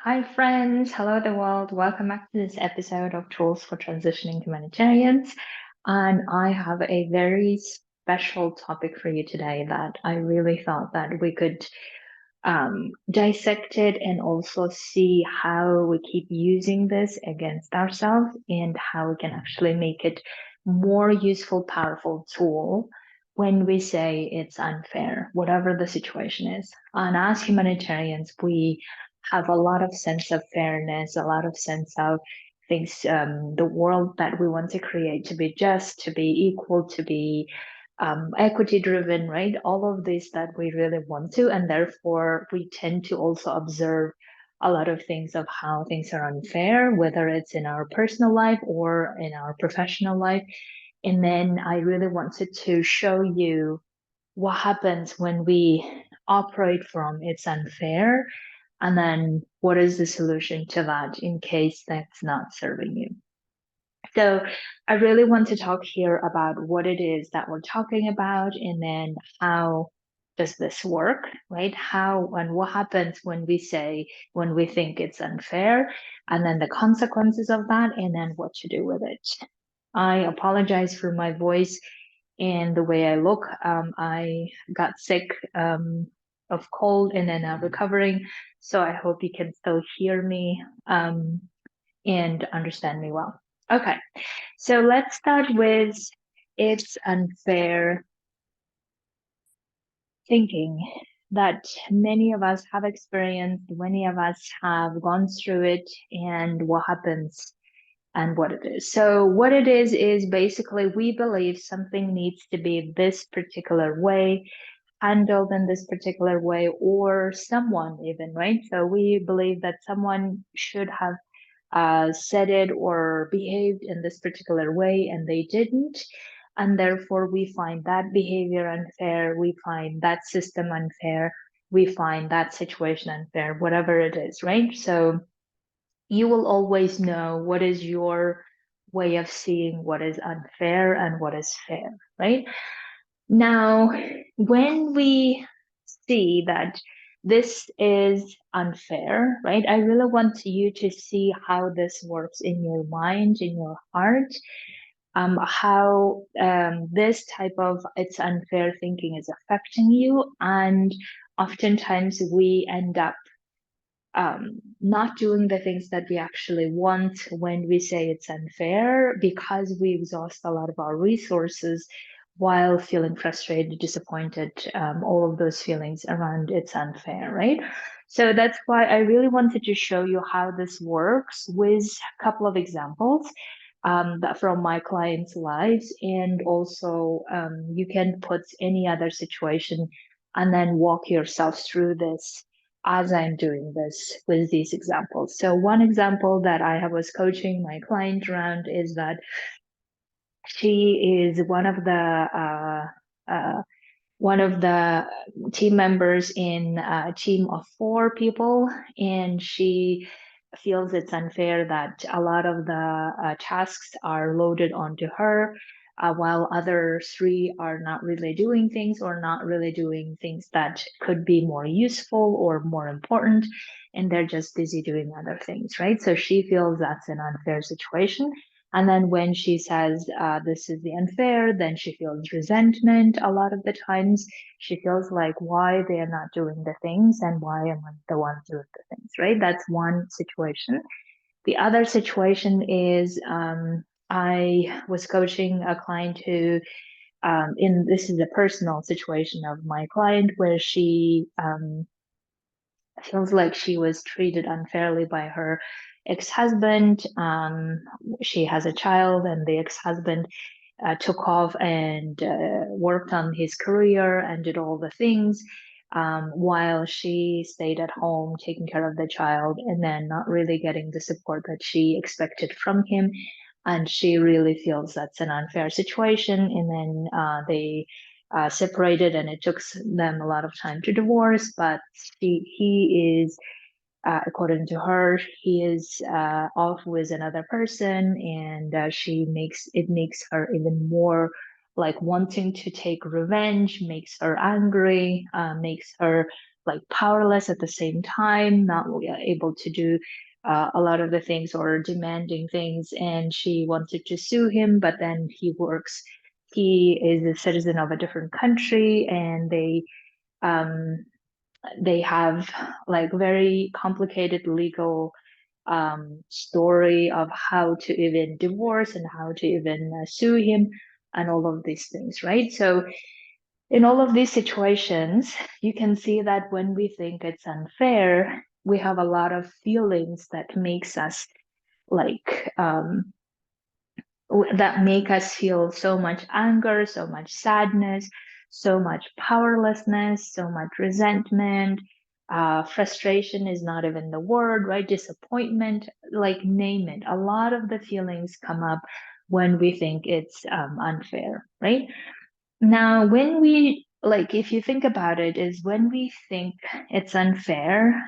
Hi, friends. Hello, the world. Welcome back to this episode of Tools for Transitioning Humanitarians. And I have a very special topic for you today that I really thought that we could dissect it and also see how we keep using this against ourselves and how we can actually make it more useful, powerful tool when we say it's unfair, whatever the situation is. And as humanitarians, we have a lot of sense of fairness, a lot of sense of things, the world that we want to create to be just, to be equal, to be equity driven, right? All of this that we really want to, and therefore we tend to also observe a lot of things of how things are unfair, whether it's in our personal life or in our professional life. And then I really wanted to show you what happens when we operate from it's unfair, and then what is the solution to that in case that's not serving you. So I really want to talk here about what it is that we're talking about and then how does this work, right? How and what happens when we think it's unfair, and then the consequences of that, and then what to do with it. I apologize for my voice and the way I look. I got sick of cold and then recovering, so I hope you can still hear me and understand me well. Okay, so let's start with it's unfair thinking that many of us have experienced, many of us have gone through it, and what happens and what it is. So, what it is basically we believe something needs to be this particular way, handled in this particular way, or someone even, right? So, we believe that someone should have said it or behaved in this particular way and they didn't. And therefore, we find that behavior unfair, we find that system unfair, we find that situation unfair, whatever it is, right? So you will always know what is your way of seeing what is unfair and what is fair, right? Now, when we see that this is unfair, right? I really want you to see how this works in your mind, in your heart, how this type of it's unfair thinking is affecting you. And oftentimes we end up not doing the things that we actually want when we say it's unfair because we exhaust a lot of our resources while feeling frustrated, disappointed, all of those feelings around it's unfair, right? So that's why I really wanted to show you how this works with a couple of examples from my clients' lives. And also, you can put any other situation and then walk yourself through this as I'm doing this with these examples. So one example that I was coaching my client around is that she is one of the team members in a team of 4 people, and she feels it's unfair that a lot of the tasks are loaded onto her, while other 3 are not really doing things or not really doing things that could be more useful or more important, and they're just busy doing other things, right? So she feels that's an unfair situation. And then when she says this is the unfair, then she feels resentment a lot of the times. She feels like why they are not doing the things and why am I the one doing the things, right? That's one situation. The other situation is I was coaching a client who, this is a personal situation of my client where she feels like she was treated unfairly by her ex-husband. She has a child, and the ex-husband took off and worked on his career and did all the things, while she stayed at home taking care of the child and then not really getting the support that she expected from him. And she really feels that's an unfair situation. And then they separated, and it took them a lot of time to divorce. But he is, according to her, he is off with another person, and she makes her even more like wanting to take revenge, makes her angry, makes her like powerless at the same time, not able to do a lot of the things or demanding things. And she wanted to sue him, but then he is a citizen of a different country, and they have like very complicated legal story of how to even divorce and how to even sue him and all of these things, right? So in all of these situations, you can see that when we think it's unfair, we have a lot of feelings that makes us like that make us feel so much anger, so much sadness, so much powerlessness, so much resentment. Frustration is not even the word, right? Disappointment, like name it. A lot of the feelings come up when we think it's unfair, right? Now, when we like, if you think about it, is when we think it's unfair,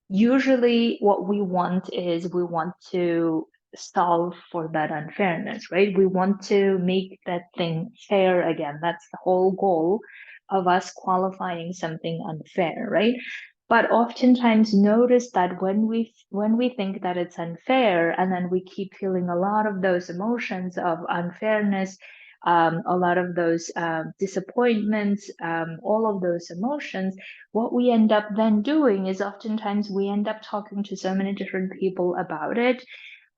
usually what we want is we want to solve for that unfairness, right? We want to make that thing fair again. That's the whole goal of us qualifying something unfair, right? But oftentimes notice that when we think that it's unfair, and then we keep feeling a lot of those emotions of unfairness, a lot of those disappointments, all of those emotions, what we end up then doing is oftentimes we end up talking to so many different people about it,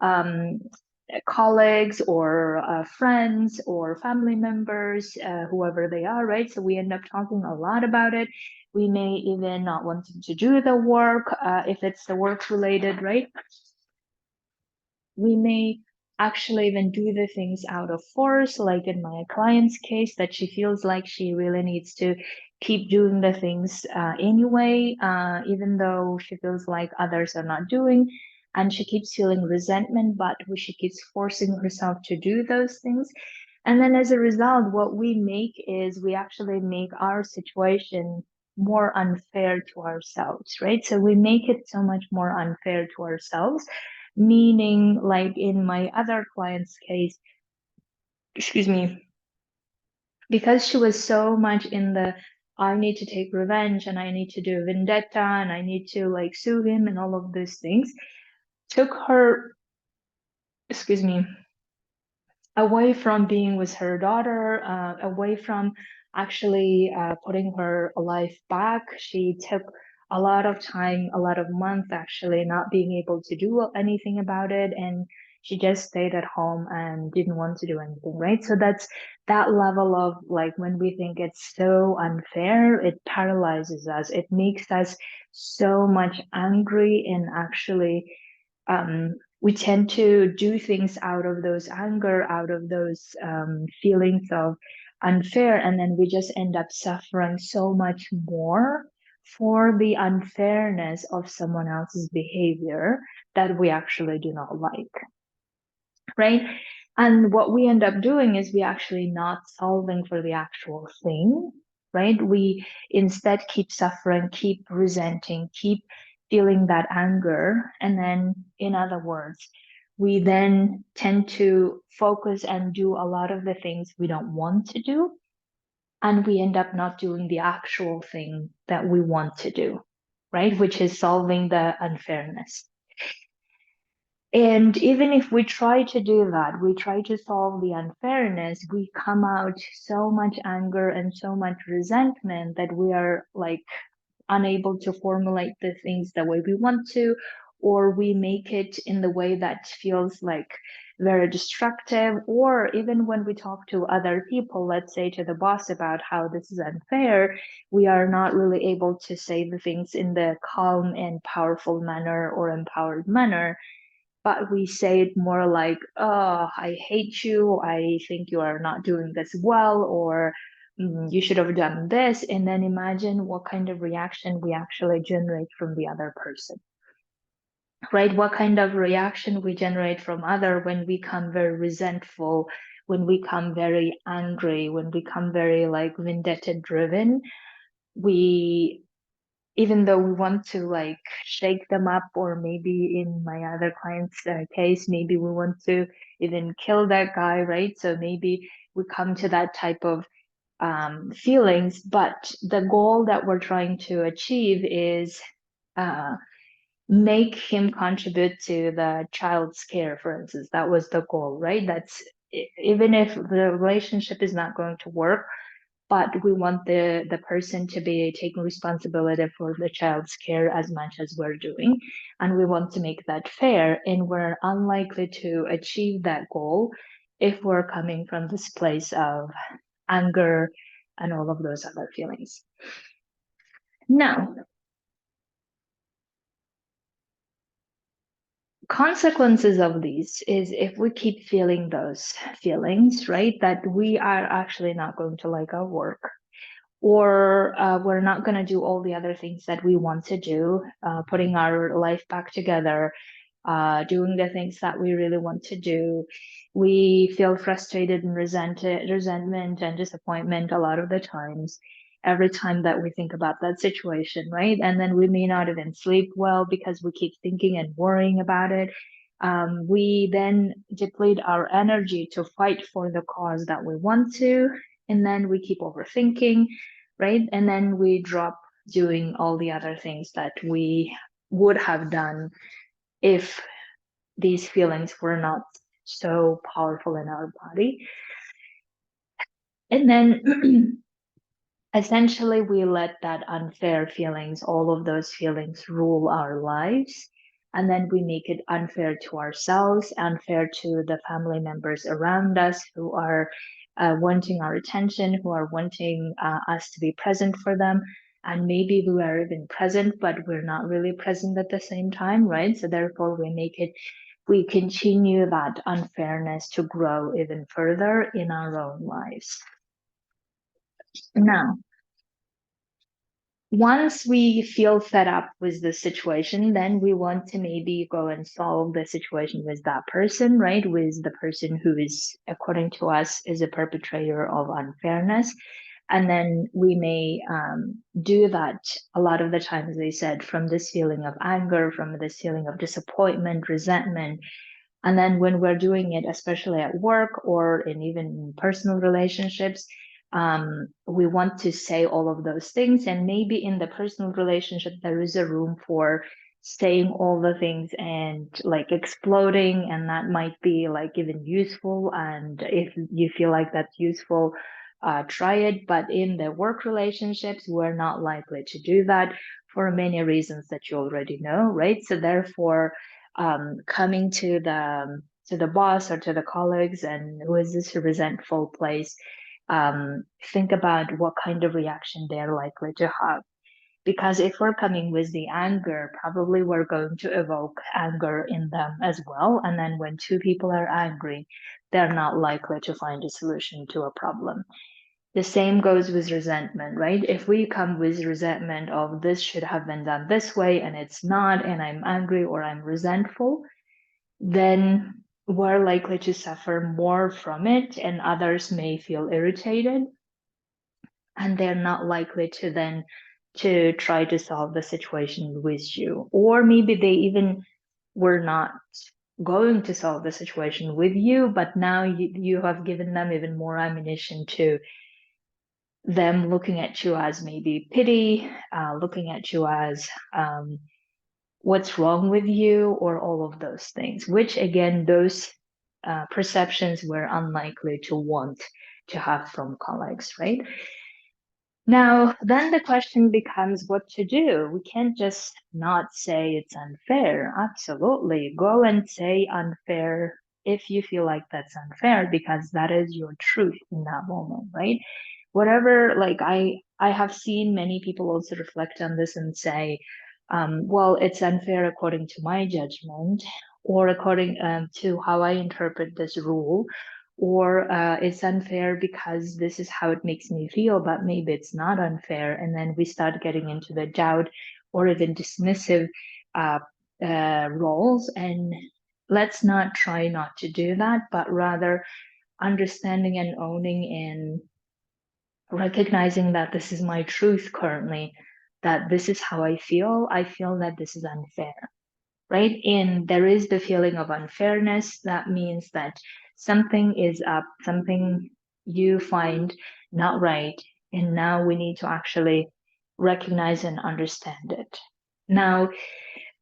um, colleagues or friends or family members, whoever they are, right? So we end up talking a lot about it. We may even not want to do the work if it's the work related, right? We may actually even do the things out of force, like in my client's case, that she feels like she really needs to keep doing the things anyway, even though she feels like others are not doing. And she keeps feeling resentment, but she keeps forcing herself to do those things. And then as a result, what we make is we actually make our situation more unfair to ourselves, right? So we make it so much more unfair to ourselves, meaning like in my other client's case, excuse me, because she was so much in the I need to take revenge and I need to do vendetta and I need to like sue him and all of these things, took her, excuse me, away from being with her daughter, away from actually putting her life back. She took a lot of time, a lot of months actually, not being able to do anything about it. And she just stayed at home and didn't want to do anything, right? So that's that level of like when we think it's so unfair, it paralyzes us. It makes us so much angry and actually we tend to do things out of those anger, out of those feelings of unfair, and then we just end up suffering so much more for the unfairness of someone else's behavior that we actually do not like, right? And what we end up doing is we actually not solving for the actual thing, right? We instead keep suffering, keep resenting, keep feeling that anger. And then, in other words, we then tend to focus and do a lot of the things we don't want to do. And we end up not doing the actual thing that we want to do, right? Which is solving the unfairness. And even if we try to do that, we try to solve the unfairness, we come out so much anger and so much resentment that we are like unable to formulate the things the way we want to, or we make it in the way that feels like very destructive. Or even when we talk to other people, let's say to the boss about how this is unfair, we are not really able to say the things in the calm and powerful manner or empowered manner, but we say it more like, oh, I hate you. I think you are not doing this well, or you should have done this. And then imagine what kind of reaction we actually generate from the other person, right? What kind of reaction we generate from other when we become very resentful, when we become very angry, when we become very like vendetta driven. We even though we want to like shake them up, or maybe in my other client's case, maybe we want to even kill that guy, right? So maybe we come to that type of feelings, but the goal that we're trying to achieve is make him contribute to the child's care, for instance. That was the goal, right? That's even if the relationship is not going to work, but we want the person to be taking responsibility for the child's care as much as we're doing, and we want to make that fair, and we're unlikely to achieve that goal if we're coming from this place of anger and all of those other feelings. Now, consequences of these is if we keep feeling those feelings, right, that we are actually not going to like our work, or we're not going to do all the other things that we want to do, putting our life back together, doing the things that we really want to do. We feel frustrated and resentment and disappointment a lot of the times, every time that we think about that situation, right? And then we may not even sleep well because we keep thinking and worrying about it. We then deplete our energy to fight for the cause that we want to, and then we keep overthinking, right? And then we drop doing all the other things that we would have done if these feelings were not so powerful in our body. And then essentially we let that unfair feelings, all of those feelings, rule our lives. And then we make it unfair to ourselves, unfair to the family members around us who are wanting our attention, who are wanting us to be present for them. And maybe we are even present, but we're not really present at the same time, right? So therefore we continue that unfairness to grow even further in our own lives. Now, once we feel fed up with the situation, then we want to maybe go and solve the situation with that person, right? With the person who is, according to us, is a perpetrator of unfairness. And then we may do that a lot of the times, as I said, from this feeling of anger, from this feeling of disappointment, resentment. And then when we're doing it, especially at work or in even personal relationships, we want to say all of those things. And maybe in the personal relationship, there is a room for saying all the things and like exploding. And that might be like even useful. And if you feel like that's useful, try it. But in the work relationships, we're not likely to do that for many reasons that you already know, right? So therefore, coming to the boss or to the colleagues and who is this resentful place, think about what kind of reaction they're likely to have. Because if we're coming with the anger, probably we're going to evoke anger in them as well. And then when two people are angry, they're not likely to find a solution to a problem. The same goes with resentment, right? If we come with resentment of this should have been done this way and it's not, and I'm angry or I'm resentful, then we're likely to suffer more from it, and others may feel irritated, and they're not likely to then to try to solve the situation with you. Or maybe they even were not going to solve the situation with you, but now you have given them even more ammunition to them looking at you as maybe pity, looking at you as what's wrong with you, or all of those things, which again, those perceptions we're unlikely to want to have from colleagues, right? Now, then the question becomes what to do. We can't just not say it's unfair. Absolutely. Go and say unfair if you feel like that's unfair, because that is your truth in that moment, right? Whatever, like I have seen many people also reflect on this and say, well, it's unfair according to my judgment, or according to how I interpret this rule, or it's unfair because this is how it makes me feel, but maybe it's not unfair. And then we start getting into the doubt or even dismissive roles. And let's not try not to do that, but rather understanding and owning and recognizing that this is my truth currently, that this is how I feel. I feel that this is unfair, right? And there is the feeling of unfairness. That means that something is up, something you find not right, and now we need to actually recognize and understand it. Now,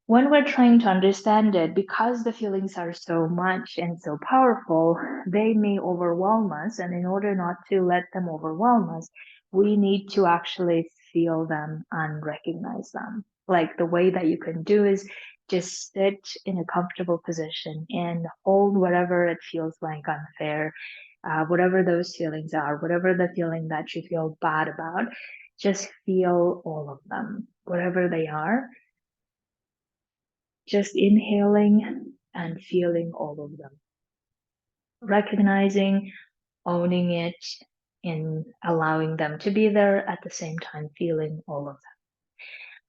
when we're trying to understand it, because the feelings are so much and so powerful, they may overwhelm us. And in order not to let them overwhelm us, we need to actually feel them and recognize them. Like the way that you can do is just sit in a comfortable position and hold whatever it feels like unfair, whatever those feelings are, whatever the feeling that you feel bad about, just feel all of them, whatever they are, just inhaling and feeling all of them, recognizing, owning it, and allowing them to be there at the same time, feeling all of them.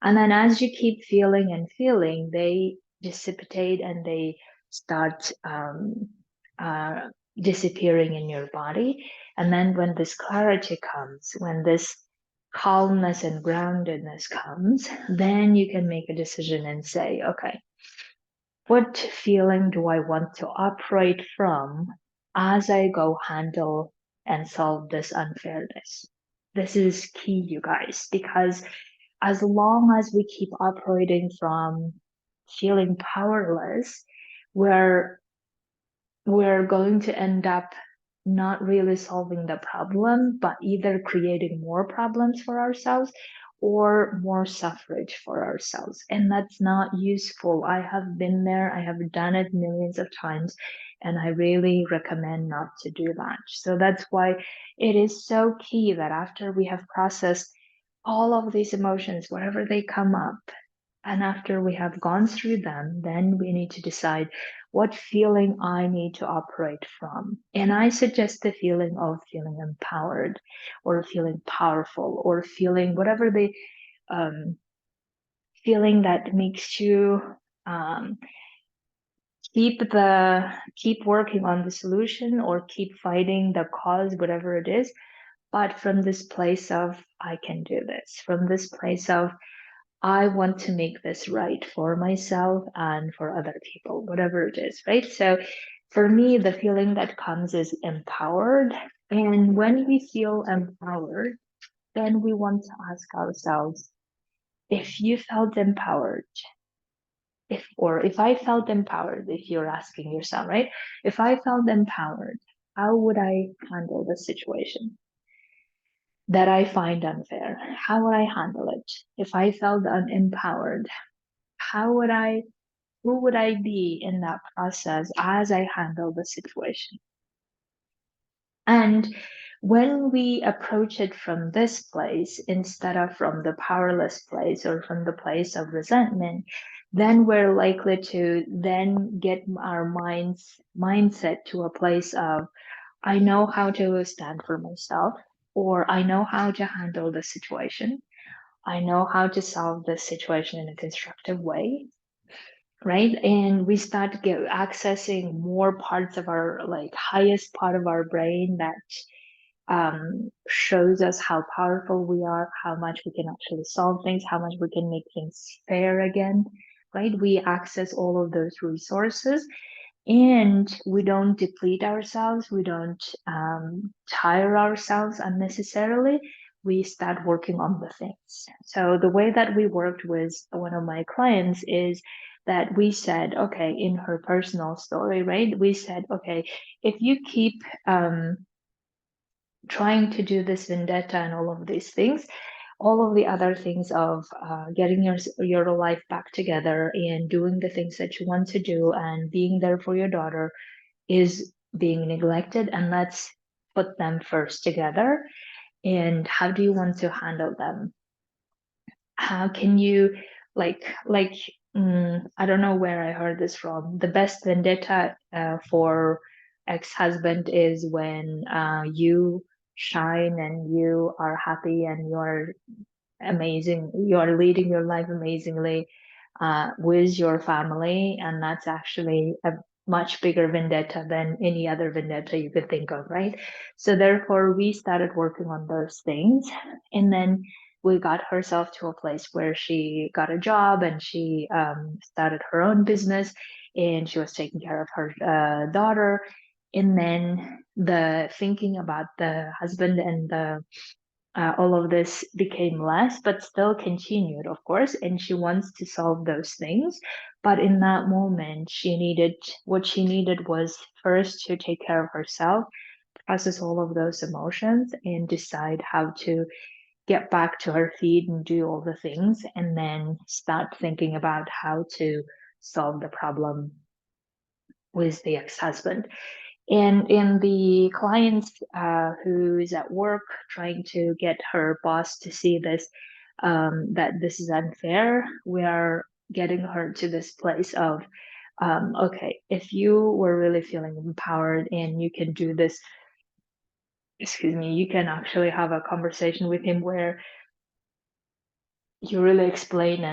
And then as you keep feeling and feeling, they dissipate and they start uh, disappearing in your body. And then when this clarity comes, when this calmness and groundedness comes, then you can make a decision and say, okay, what feeling do I want to operate from as I go handle and solve this unfairness? This is key, you guys, because as long as we keep operating from feeling powerless, we're we're going to end up not really solving the problem, but either creating more problems for ourselves or more suffrage for ourselves. And that's not useful. I have been there, I have done it millions of times, and I really recommend not to do that. So that's why it is so key that after we have processed all of these emotions, wherever they come up, and after we have gone through them, then we need to decide what feeling I need to operate from. And I suggest the feeling of feeling empowered or feeling powerful or feeling whatever the um, feeling that makes you um, keep working on the solution or keep fighting the cause, whatever it is. But from this place of I can do this, from this place of I want to make this right for myself and for other people, whatever it is, right? So for me, the feeling that comes is empowered. And when we feel empowered, then we want to ask ourselves, if you felt empowered, if I felt empowered, if you're asking yourself, right? If I felt empowered, how would I handle the situation that I find unfair? How would I handle it? If I felt unempowered, how would I who would I be in that process as I handle the situation? And when we approach it from this place instead of from the powerless place or from the place of resentment, then we're likely to then get our mindset to a place of I know how to stand for myself, or I know how to handle the situation. I know how to solve the situation in a constructive way, right? And we start accessing more parts of our like highest part of our brain that shows us how powerful we are, how much we can actually solve things, how much we can make things fair again, right? We access all of those resources and we don't deplete ourselves, we don't tire ourselves unnecessarily. We start working on the things. So the way that we worked with one of my clients is that we said, okay, in her personal story, right? We said, okay, if you keep trying to do this vendetta and all of these things, all of the other things of getting your life back together and doing the things that you want to do and being there for your daughter is being neglected, and let's put them first together. And how do you want to handle them? How can you like I don't know where I heard this from. The best vendetta for ex-husband is when you shine and you are happy and you're amazing, you're leading your life amazingly with your family, and that's actually a much bigger vendetta than any other vendetta you could think of, right? So therefore we started working on those things, and then we got herself to a place where she got a job and she started her own business, and she was taking care of her daughter, And then the thinking about the husband and the all of this became less, but still continued, of course. And she wants to solve those things. But in that moment, what she needed was first to take care of herself, process all of those emotions, and decide how to get back to her feet and do all the things, and then start thinking about how to solve the problem with the ex-husband. And in the client who is at work trying to get her boss to see this, that this is unfair, we are getting her to this place of, okay, if you were really feeling empowered and you can do this, excuse me, you can actually have a conversation with him where you really explain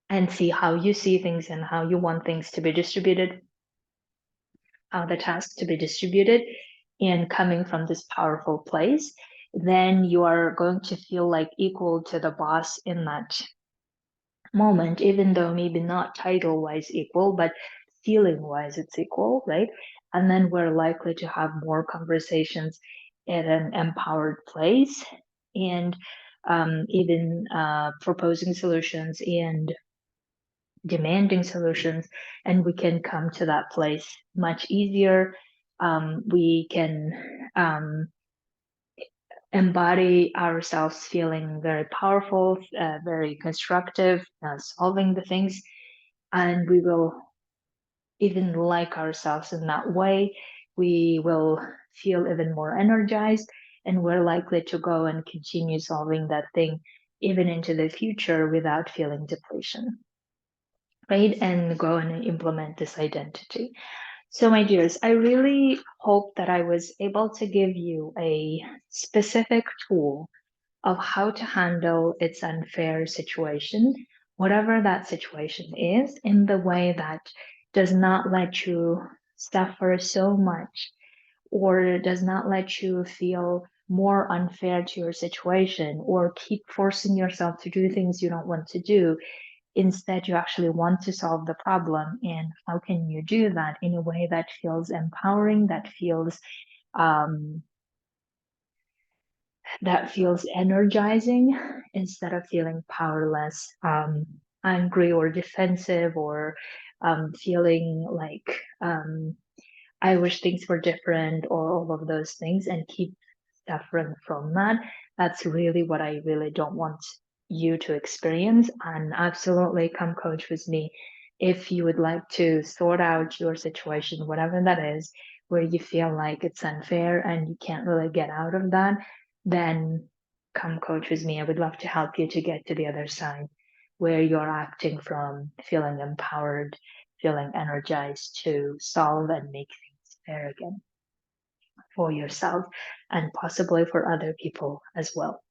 and see how you see things and how you want things to be distributed, how the tasks to be distributed, and coming from this powerful place, then you are going to feel like equal to the boss in that moment, even though maybe not title wise equal, but feeling wise it's equal, right? And then we're likely to have more conversations at an empowered place, and even proposing solutions and demanding solutions, and we can come to that place much easier. We can embody ourselves feeling very powerful, very constructive, solving the things, and we will even like ourselves in that way. We will feel even more energized, and we're likely to go and continue solving that thing even into the future without feeling depletion, right? And go and implement this identity. So, my dears, I really hope that I was able to give you a specific tool of how to handle its unfair situation, whatever that situation is, in the way that does not let you suffer so much or does not let you feel more unfair to your situation or keep forcing yourself to do things you don't want to do. Instead, you actually want to solve the problem. And how can you do that in a way that feels empowering, um, that feels energizing, instead of feeling powerless, angry or defensive, or feeling like I wish things were different, or all of those things, and keep suffering from that. That's really what I really don't want you to experience. And absolutely come coach with me if you would like to sort out your situation, whatever that is, where you feel like it's unfair and you can't really get out of that, then come coach with me. I would love to help you to get to the other side where you're acting from feeling empowered, feeling energized to solve and make things fair again for yourself and possibly for other people as well.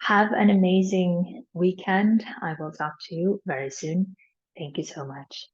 Have an amazing weekend. I will talk to you very soon. Thank you so much.